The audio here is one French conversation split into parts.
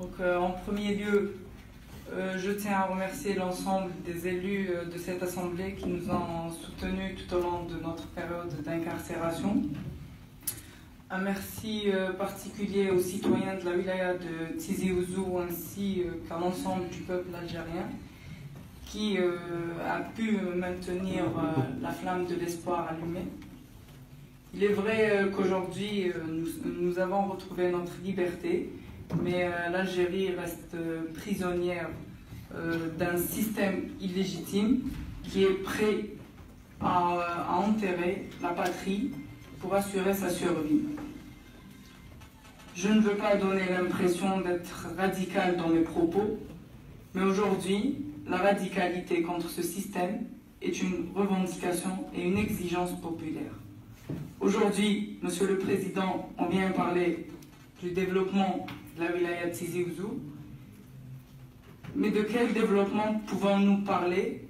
En premier lieu, je tiens à remercier l'ensemble des élus de cette assemblée qui nous ont soutenus tout au long de notre période d'incarcération. Un merci particulier aux citoyens de la wilaya de Tizi Ouzou ainsi qu'à l'ensemble du peuple algérien qui a pu maintenir la flamme de l'espoir allumée. Il est vrai qu'aujourd'hui nous avons retrouvé notre liberté, mais l'Algérie reste prisonnière d'un système illégitime qui est prêt à enterrer la patrie pour assurer sa survie. Je ne veux pas donner l'impression d'être radical dans mes propos, mais aujourd'hui, la radicalité contre ce système est une revendication et une exigence populaire. Aujourd'hui, Monsieur le Président, on vient parler du développement de la wilaya de Tizi Ouzou, mais de quel développement pouvons-nous parler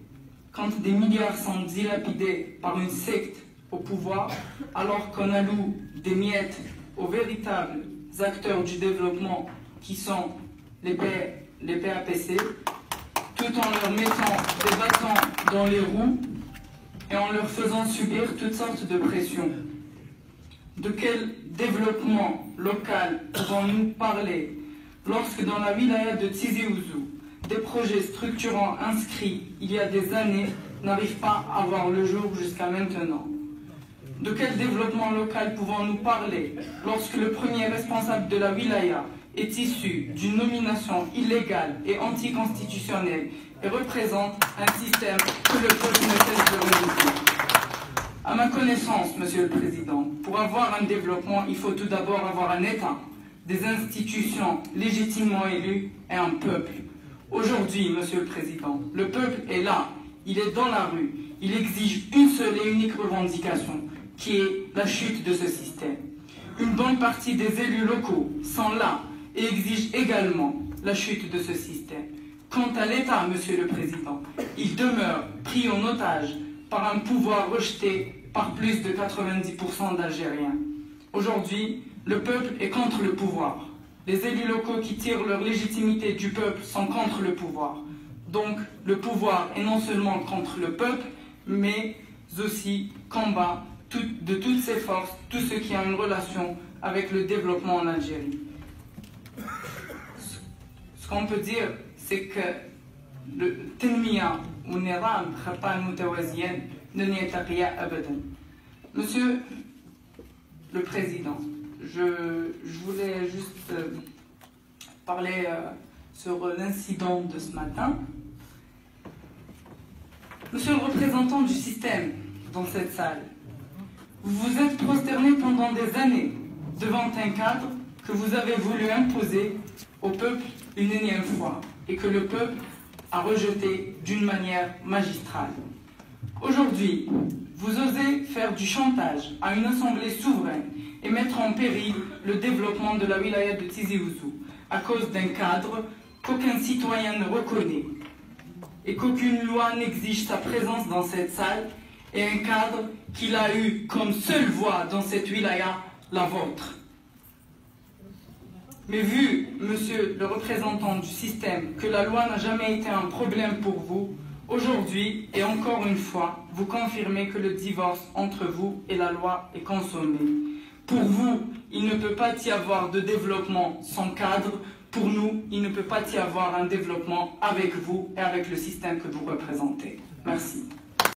quand des milliards sont dilapidés par une secte au pouvoir, alors qu'on alloue des miettes aux véritables acteurs du développement qui sont les PAPC, tout en leur mettant des bâtons dans les roues et en leur faisant subir toutes sortes de pressions. De quel développement local pouvons-nous parler lorsque dans la wilaya de Tizi Ouzou, des projets structurants inscrits il y a des années n'arrivent pas à voir le jour jusqu'à maintenant? De quel développement local pouvons-nous parler lorsque le premier responsable de la wilaya est issu d'une nomination illégale et anticonstitutionnelle et représente un système que le peuple ne cesse de rejeter? À ma connaissance, Monsieur le Président, pour avoir un développement, il faut tout d'abord avoir un État, des institutions légitimement élues et un peuple. Aujourd'hui, Monsieur le Président, le peuple est là, il est dans la rue, il exige une seule et unique revendication, qui est la chute de ce système. Une bonne partie des élus locaux sont là et exigent également la chute de ce système. Quant à l'État, Monsieur le Président, il demeure pris en otage par un pouvoir rejeté par plus de 90% d'Algériens. Aujourd'hui, le peuple est contre le pouvoir. Les élus locaux qui tirent leur légitimité du peuple sont contre le pouvoir. Donc, le pouvoir est non seulement contre le peuple, mais aussi combat de toutes ses forces, tout ce qui a une relation avec le développement en Algérie. Ce qu'on peut dire, c'est que le Tenmiya ou Nidam Khapan Mutawaziyan ne yaltaqiya abadan. Monsieur le Président, je voulais juste parler sur l'incident de ce matin. Monsieur le représentant du système dans cette salle, vous vous êtes prosterné pendant des années devant un cadre que vous avez voulu imposer au peuple une énième fois et que le peuple a rejeté d'une manière magistrale. Aujourd'hui, vous osez faire du chantage à une assemblée souveraine et mettre en péril le développement de la wilaya de Tizi Ouzou à cause d'un cadre qu'aucun citoyen ne reconnaît et qu'aucune loi n'exige sa présence dans cette salle, et un cadre qu'il a eu comme seule voix dans cette wilaya, la vôtre. Mais vu, monsieur le représentant du système, que la loi n'a jamais été un problème pour vous, aujourd'hui, et encore une fois, vous confirmez que le divorce entre vous et la loi est consommé. Pour vous, il ne peut pas y avoir de développement sans cadre. Pour nous, il ne peut pas y avoir un développement avec vous et avec le système que vous représentez. Merci.